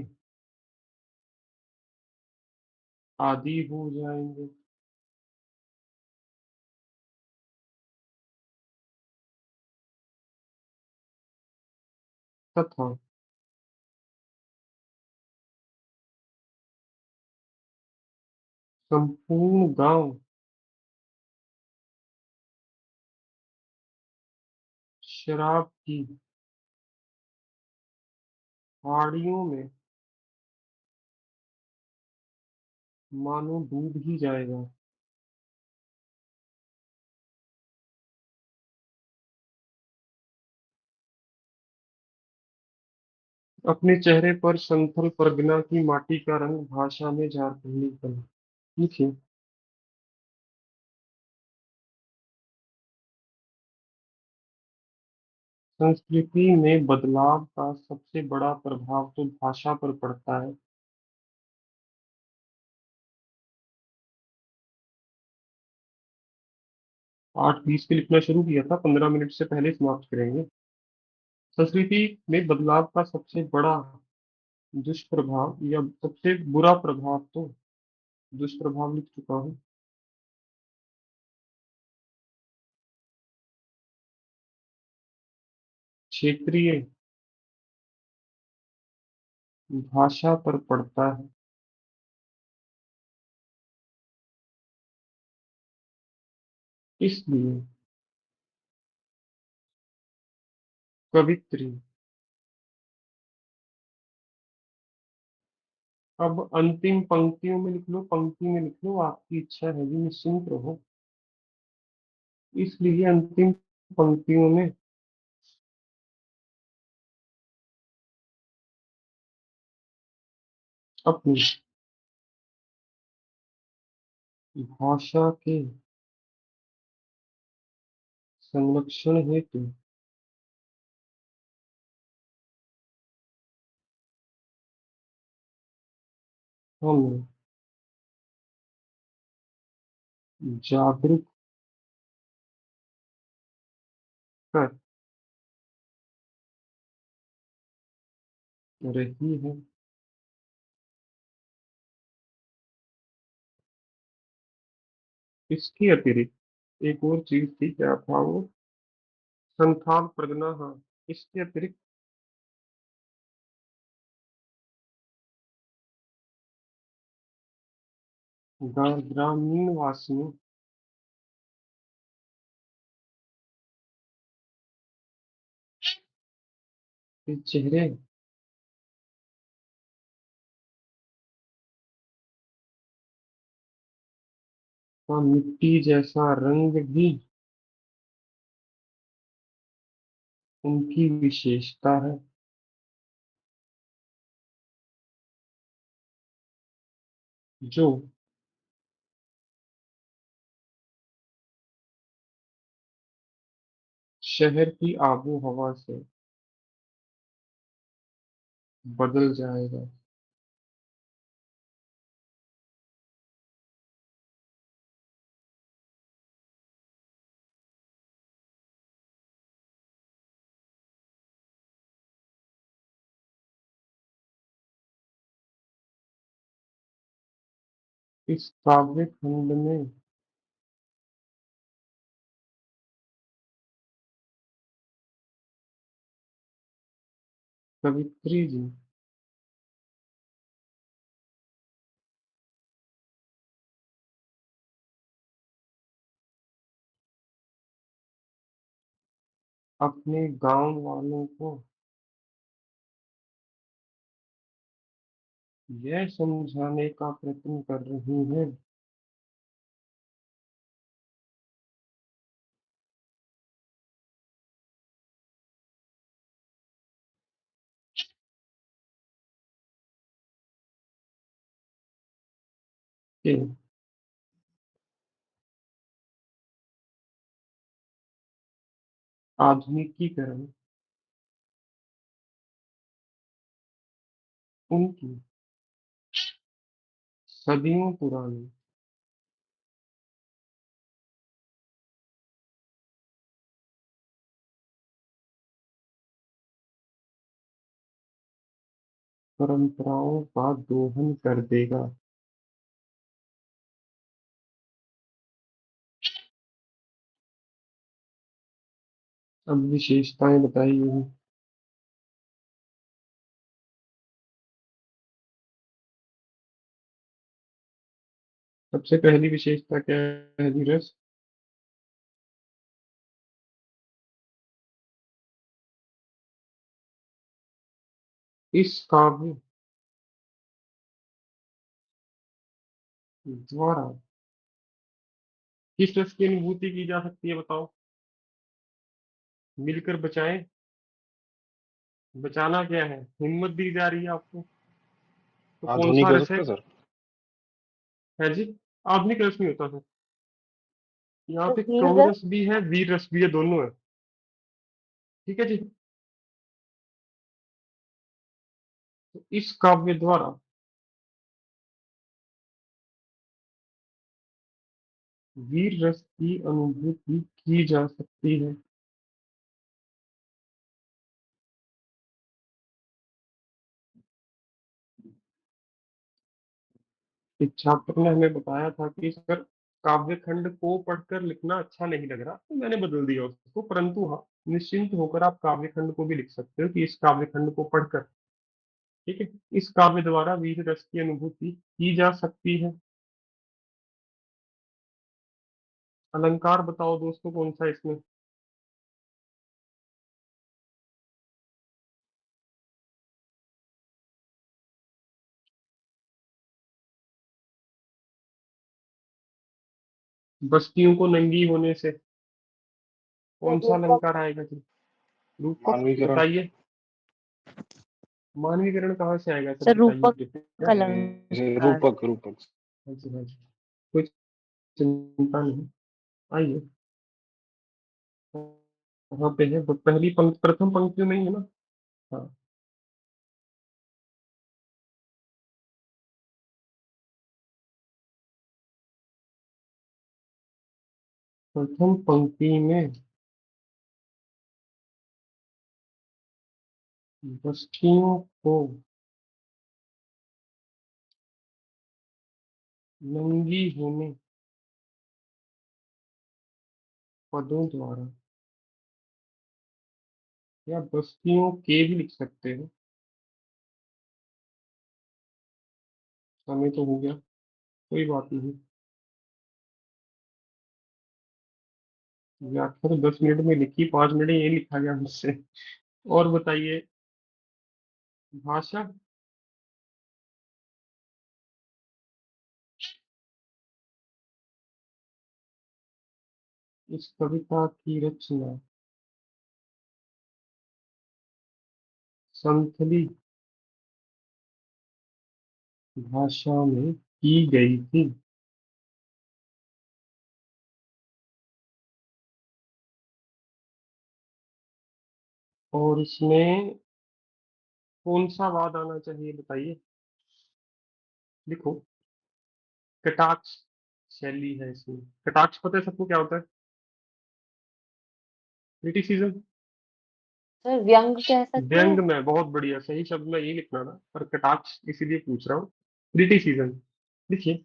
आदी हो जाएंगे तथा संपूर्ण गांव शराब की हाड़ियों में मानो डूब ही जाएगा। अपने चेहरे पर संथल परगना की माटी का रंग, भाषा में झारखंडी पन। लिखिए। संस्कृति में बदलाव का सबसे बड़ा प्रभाव तो भाषा पर पड़ता है। 8:20 पे लिखना शुरू किया था, 15 मिनट से पहले समाप्त करेंगे। संस्कृति में बदलाव का सबसे बड़ा दुष्प्रभाव या सबसे बुरा प्रभाव, तो दुष्प्रभाव लिख चुका हूँ। क्षेत्रीय भाषा पर पड़ता है। इसलिए कवित्री, अब अंतिम पंक्तियों में लिख लो, पंक्ति में लिख लो, आपकी इच्छा है जी, निश्चिंत रहो। इसलिए अंतिम पंक्तियों में अपनी भाषा के संरक्षण हेतु हम जागरूक कर रही है। इसके अतिरिक्त एक और चीज थी, क्या था वो? संथाल परगना, हाँ। इसके अतिरिक्त ग्रामीण वासियों के चेहरे का मिट्टी जैसा रंग भी उनकी विशेषता है, जो शहर की आबो हवा से बदल जाएगा। इस काव्य खंड में कवित्री जी अपने गांव वालों को यह समझाने का प्रयत्न कर रही हैं कि आधुनिकीकरण उनकी सदियों पुरानी परंपराओं का दोहन कर देगा। अब विशेषताएं बताइए। सबसे पहली विशेषता क्या है धीरज? इस काव्य द्वारा किस रस की अनुभूति की जा सकती है, बताओ? मिलकर बचाएं। बचाना क्या है? हिम्मत दी जा रही है आपको, तो कौन आधुनिक सा हो रस सकता है? है सर। है जी। आधुनिक रस नहीं होता सर, यहाँ तो पे वीर कवि रस। रस भी है, वीर रस भी है, दोनों है। ठीक है जी। तो इस काव्य द्वारा वीर रस की अनुभूति की जा सकती है। एक छात्र ने हमें बताया था कि सर काव्य खंड को पढ़कर लिखना अच्छा नहीं लग रहा, तो मैंने बदल दिया उसको, परंतु हाँ, निश्चिंत होकर आप काव्य खंड को भी लिख सकते हो कि इस काव्य खंड को पढ़कर, ठीक है, इस काव्य द्वारा वीर रस की अनुभूति की जा सकती है। अलंकार बताओ दोस्तों कौन सा है इसमें? बस्तियों को नंगी होने से कौन सा रूपक अलंकार आएगा जी? रूपक मानवीकरण। बताइए। मानवीकरण कहाँ से आएगा सर, सर बताइए रूपक कृपया। अलंकार। रूपक रूपक। हाँ जी, हाँ जी, कोई चिंता नहीं, आइए। वहां पे है, पहली पंक्ति प्रथम पंक्ति में ही है ना? हाँ, प्रथम पंक्ति में बस्तियों को नंगी होने पदों द्वारा, या बस्तियों के भी लिख सकते हो, समय तो हो गया, कोई बात नहीं। व्याख्या तो 10 मिनट में लिखी, 5 मिनट ये लिखा गया मुझसे। और बताइए भाषा। इस कविता की रचना संथली भाषा में की गई थी। और इसमें कौन सा वाद आना चाहिए बताइए? लिखो, कटाक्ष शैली है इसमें। कटाक्ष पता है सबको क्या होता है? क्रिटिसिज्म। सर व्यंग कह सकते व्यंग हैं। में, बहुत बढ़िया, सही शब्द में यही लिखना ना, पर कटाक्ष इसीलिए पूछ रहा हूँ। क्रिटिसिज्म लिखिए।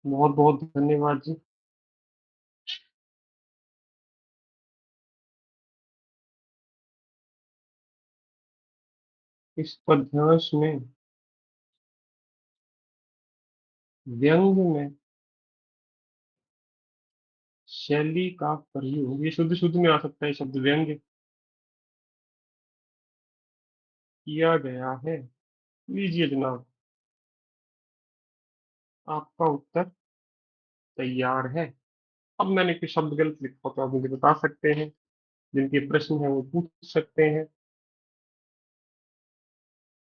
बहुत बहुत धन्यवाद जी। इस पद्यांश में व्यंग में शैली का प्रयोग, ये शुद्ध शुद्ध में आ सकता है शब्द व्यंग, किया गया है। लीजिए जनाब, आपका उत्तर तैयार है। अब मैंने कोई शब्द गलत लिखा तो आप मुझे बता सकते हैं, जिनके प्रश्न है वो पूछ सकते हैं।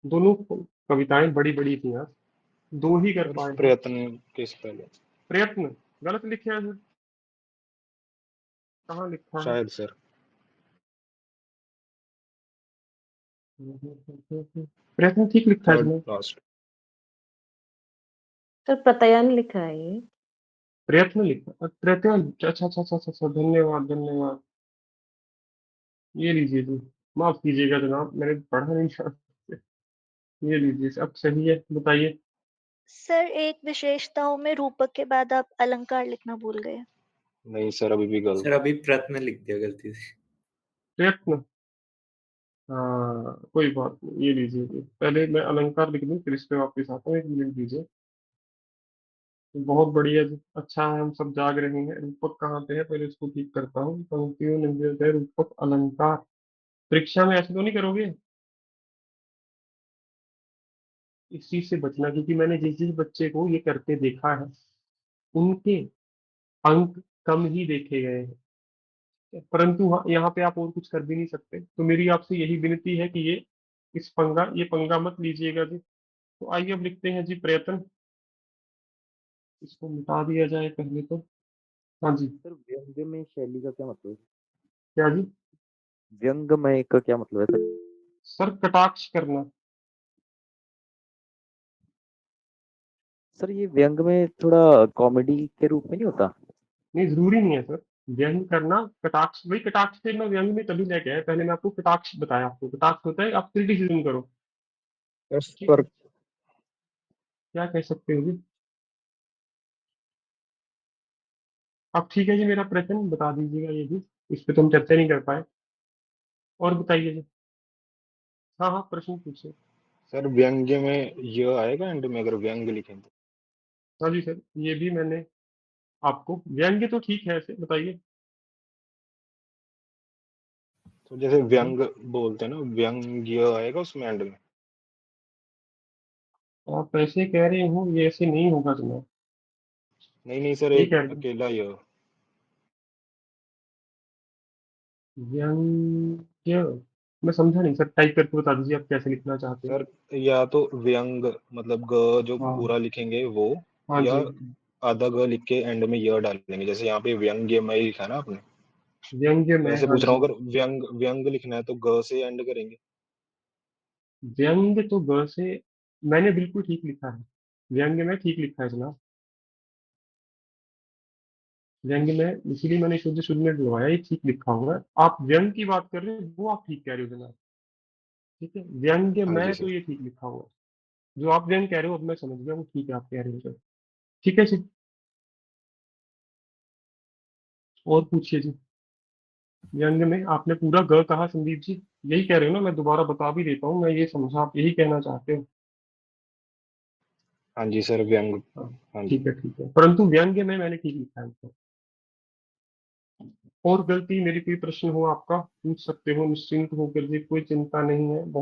दोनों कविताएं बड़ी बड़ी थी यार, दो ही कर और पाए हैं। प्रयत्न किस पहले? प्रयत्न गलत लिखे हैं, कहाँ लिखा है? शायद सर। प्रयत्न ठीक लिखा है थर्ड इसमें। लास्ट। सर प्रत्ययन लिखा है ये। प्रयत्न लिखा, प्रयत्न, अच्छा अच्छा अच्छा अच्छा अच्छा, धन्यवाद धन्यवाद। ये लीजिए जी, माफ कीजिएगा जनाब, मैंने पढ़ा नहीं था। ये लीजिए, अब सही है, बताइए। सर एक विशेषताओं में रूपक के बाद आप अलंकार लिखना भूल गए। नहीं सर, अभी भी गलत। सर अभी प्रयत्न लिख दिया गलती से। प्रयत्न, हाँ कोई बात नहीं, ये लीजिए जी। पहले मैं अलंकार लिख दूं, फिर इस पे वापस आता हूँ, 1 मिनट दीजिए। बहुत बढ़िया जी, अच्छा है हम सब जाग रहे हैं। रूपक कहाँ पे है, पहले इसको ठीक करता हूँ। पंक्तियों में रूपक अलंकार। परीक्षा में ऐसे तो नहीं करोगे? इस चीज से बचना, क्योंकि मैंने जिस जिस बच्चे को ये करते देखा है, उनके अंक कम ही देखे गए हैं। परंतु हाँ, यहाँ पे आप और कुछ कर भी नहीं सकते, तो मेरी आपसे यही विनती है कि ये पंगा मत लीजिएगा जी। तो आइए अब लिखते हैं जी प्रयत्न। इसको मिटा दिया जाए पहले तो। हाँ जी। सर व्यंग्य में शैली का क्या मतलब है? क्या जी? व्यंग्यमय का क्या मतलब है सर? सर कटाक्ष करना। सर ये व्यंग में थोड़ा कॉमेडी के रूप में नहीं होता? नहीं, ज़रूरी नहीं है सर। व्यंग करना कटाक्ष, वही कटाक्ष से मैं व्यंग में तभी लेके आया, पहले मैं आपको कटाक्ष बताया, आपको कटाक्ष होता है आप क्रिटिसिज्म करो, ठीक सर है? क्या कह सकते हो जी? अब ठीक है जी, मेरा प्रश्न बता दीजिएगा ये भी, इस पे तो हम चर्चा नहीं कर पाए। और बताइए जी। हाँ, हाँ, प्रश्न पूछिए। सर व्यंग्य में य आएगा एंड में अगर व्यंग लिखें तो? हाँ जी सर, ये भी मैंने आपको, व्यंग्य तो ठीक है ऐसे, बताइए। तो जैसे हाँ, व्यंग बोलते हैं ना, व्यंग्य आएगा उसमें एंड में? आप ऐसे कह रहे हो, ये ऐसे नहीं होगा जनाब, नहीं नहीं सर, यही एक कह रहे हो। अकेला य। व्यंग्य, मैं समझा नहीं सर, टाइप करके बता दीजिए आप कैसे लिखना चाहते हो। सर या तो व्यंग मतलब ग जो हाँ, पूरा लिखेंगे वो, हाँ या जी। आधा ग लिख के एंड में य डालेंगे, जैसे यहाँ पे व्यंग्यमय लिखा है ना आपने। व्यंग्य में, वैसे हाँ पूछ रहा हूँ, जी। अगर व्यंग व्यंग लिखना है तो ग से एंड करेंगे। व्यंग्य तो ग से, मैंने बिल्कुल ठीक लिखा है, व्यंग्य में ठीक लिखा है जनाब। व्यंग्य में इसीलिए मैंने शुद्ध शुद्ध में डलवाया, ये ठीक लिखा हुआ है। आप व्यंग की बात कर रहे हो, वो आप ठीक कह रहे हो जनाब, ठीक है। व्यंग्य हाँ जी में तो सर। ये ठीक लिखा हुआ है, जो आप व्यंग कह रहे हो अब मैं समझ गया, वो ठीक है आप कह रहे हो सर। ठीक है जी, और पूछिए जी। व्यंग्य में आपने पूरा ग कहा संदीप जी, यही कह रहे हो ना? मैं दोबारा बता भी देता हूँ, मैं ये समझा आप यही कहना चाहते हो। हाँ जी सर, व्यंग। हाँ, हाँ जी। ठीक है, ठीक है, परंतु व्यंग्य में मैंने ठीक लिखा है इसको। और गलती मेरी कोई प्रश्न हो आपका पूछ सकते हो, निश्चिंत होकर जी, कोई चिंता नहीं है, बहुत